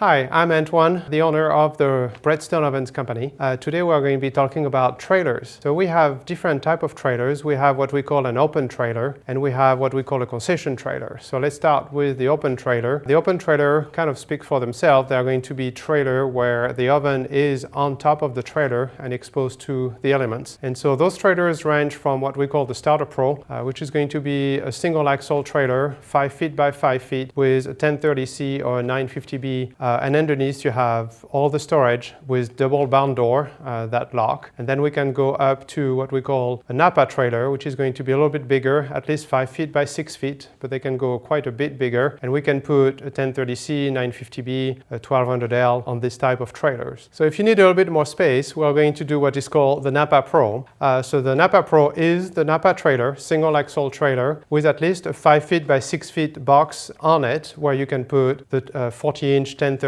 Hi, I'm Antoine, the owner of the Breadstone Ovens company. Today we're going to be talking about trailers. So we have different types of trailers. We have what we call an open trailer, and we have what we call a concession trailer. So let's start with the open trailer. The open trailer kind of speak for themselves. They're going to be trailer where the oven is on top of the trailer and exposed to the elements. And so those trailers range from what we call the Starter Pro, which is going to be a single axle trailer, 5 feet by 5 feet with a 1030C or a 950B. And underneath you have all the storage with double barn door that lock. And then we can go up to what we call a Napa trailer, which is going to be a little bit bigger, at least 5 feet by 6 feet, but they can go quite a bit bigger. And we can put a 1030C, 950B, a 1200L on this type of trailers. So if you need a little bit more space, we're going to do what is called the Napa Pro. So the Napa Pro is the Napa trailer, single axle trailer, with at least a 5 feet by 6 feet box on it, where you can put the 40-inch 1030C,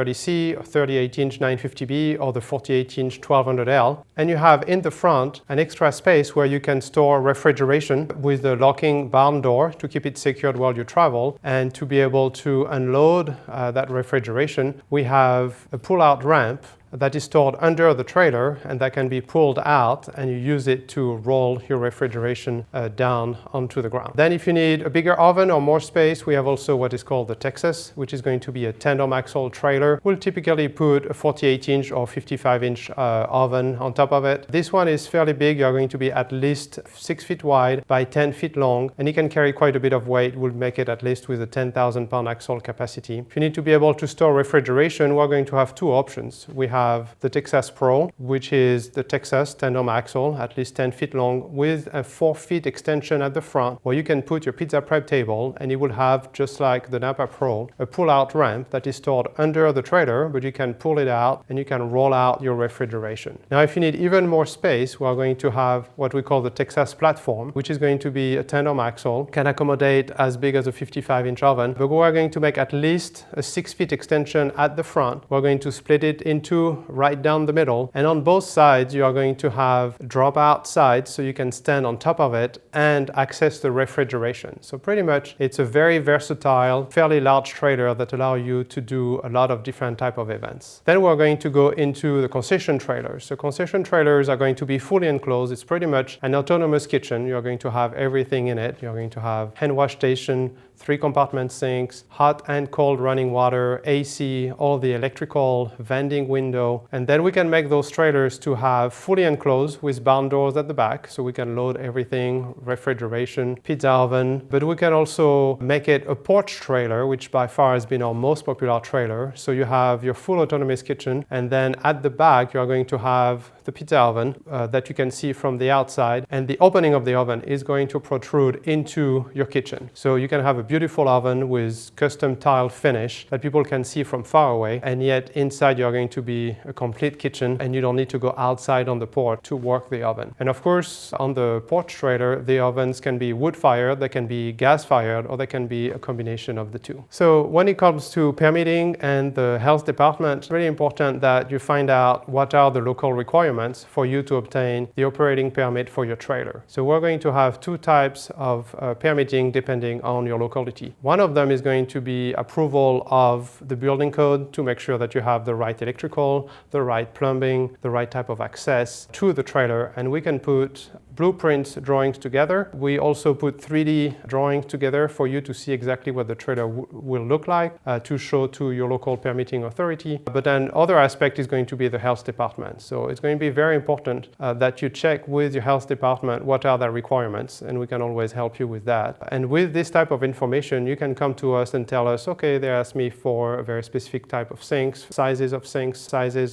38-inch 950B, or the 48-inch 1200L. And you have in the front an extra space where you can store refrigeration with the locking barn door to keep it secured while you travel. And to be able to unload that refrigeration, we have a pull-out ramp that is stored under the trailer and that can be pulled out, and you use it to roll your refrigeration down onto the ground. Then if you need a bigger oven or more space, we have also what is called the Texas, which is going to be a tandem axle trailer. We'll typically put a 48-inch or 55-inch oven on top of it. This one is fairly big. You're going to be at least 6 feet wide by 10 feet long, and it can carry quite a bit of weight. We'll make it at least with a 10,000 pound axle capacity. If you need to be able to store refrigeration, we're going to have two options. We have the Texas Pro, which is the Texas tandem axle, at least 10 feet long, with a 4 feet extension at the front, where you can put your pizza prep table, and it will have, just like the Napa Pro, a pull-out ramp that is stored under the trailer, but you can pull it out and you can roll out your refrigeration. Now, if you need even more space, we're going to have what we call the Texas Platform, which is going to be a tandem axle, can accommodate as big as a 55-inch oven, but we're going to make at least a 6 feet extension at the front. We're going to split it into right down the middle, and on both sides you are going to have drop out sides so you can stand on top of it and access the refrigeration. So pretty much it's a very versatile, fairly large trailer that allow you to do a lot of different type of events. Then we're going to go into the concession trailers. So concession trailers are going to be fully enclosed. It's pretty much an autonomous kitchen. You're going to have everything in it. You're going to have hand wash station, 3 compartment sinks, hot and cold running water, AC, all the electrical, vending window. And then we can make those trailers to have fully enclosed with barn doors at the back, so we can load everything, refrigeration, pizza oven. But we can also make it a porch trailer, which by far has been our most popular trailer. So you have your full autonomous kitchen, and then at the back you are going to have the pizza oven that you can see from the outside, and the opening of the oven is going to protrude into your kitchen. So you can have a beautiful oven with custom tile finish that people can see from far away, and yet inside you're going to be a complete kitchen, and you don't need to go outside on the porch to work the oven. And of course, on the porch trailer, the ovens can be wood fired, they can be gas fired, or they can be a combination of the two. So when it comes to permitting and the health department, it's really important that you find out what are the local requirements for you to obtain the operating permit for your trailer. So we're going to have two types of permitting depending on your locality. One of them is going to be approval of the building code to make sure that you have the right electrical, the right plumbing, the right type of access to the trailer, and we can put blueprints drawings together. We also put 3D drawings together for you to see exactly what the trailer will look like to show to your local permitting authority. But then other aspect is going to be the health department. So it's going to be very important that you check with your health department what are their requirements, and we can always help you with that. And with this type of information, you can come to us and tell us, okay, they asked me for a very specific type of sinks, sizes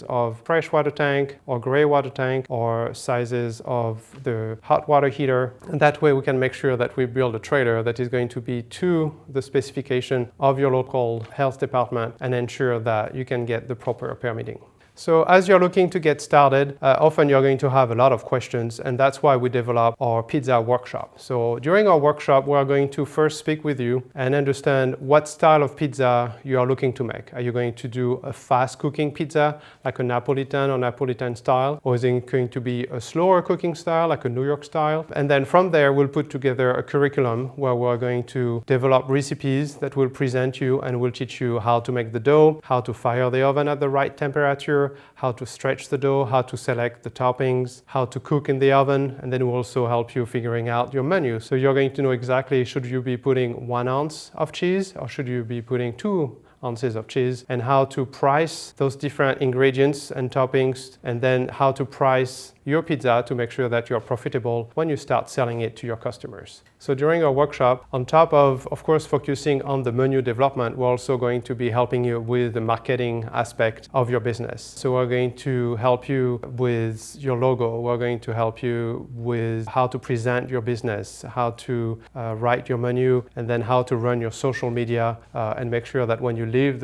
of fresh water tank or gray water tank, or sizes of the hot water heater. And that way we can make sure that we build a trailer that is going to be to the specification of your local health department and ensure that you can get the proper permitting. So as you're looking to get started, often you're going to have a lot of questions, and that's why we develop our pizza workshop. So during our workshop, we are going to first speak with you and understand what style of pizza you are looking to make. Are you going to do a fast cooking pizza, like a Napolitan or Napolitan style? Or is it going to be a slower cooking style, like a New York style? And then from there, we'll put together a curriculum where we're going to develop recipes that will present you and will teach you how to make the dough, how to fire the oven at the right temperature, how to stretch the dough, how to select the toppings, how to cook in the oven, and then we'll also help you figuring out your menu. So you're going to know exactly, should you be putting 1 ounce of cheese or should you be putting 2 ounces of cheese, and how to price those different ingredients and toppings, and then how to price your pizza to make sure that you're profitable when you start selling it to your customers. So during our workshop, on top of course, focusing on the menu development, we're also going to be helping you with the marketing aspect of your business. So we're going to help you with your logo. We're going to help you with how to present your business, how to write your menu, and then how to run your social media and make sure that when you leave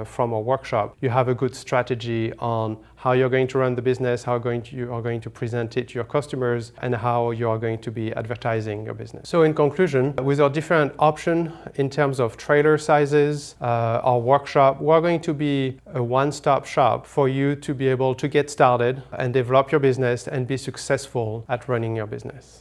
from our workshop, you have a good strategy on how you're going to run the business, how you are going to present it to your customers, and how you are going to be advertising your business. So in conclusion, with our different options in terms of trailer sizes, our workshop, we're going to be a one-stop shop for you to be able to get started and develop your business and be successful at running your business.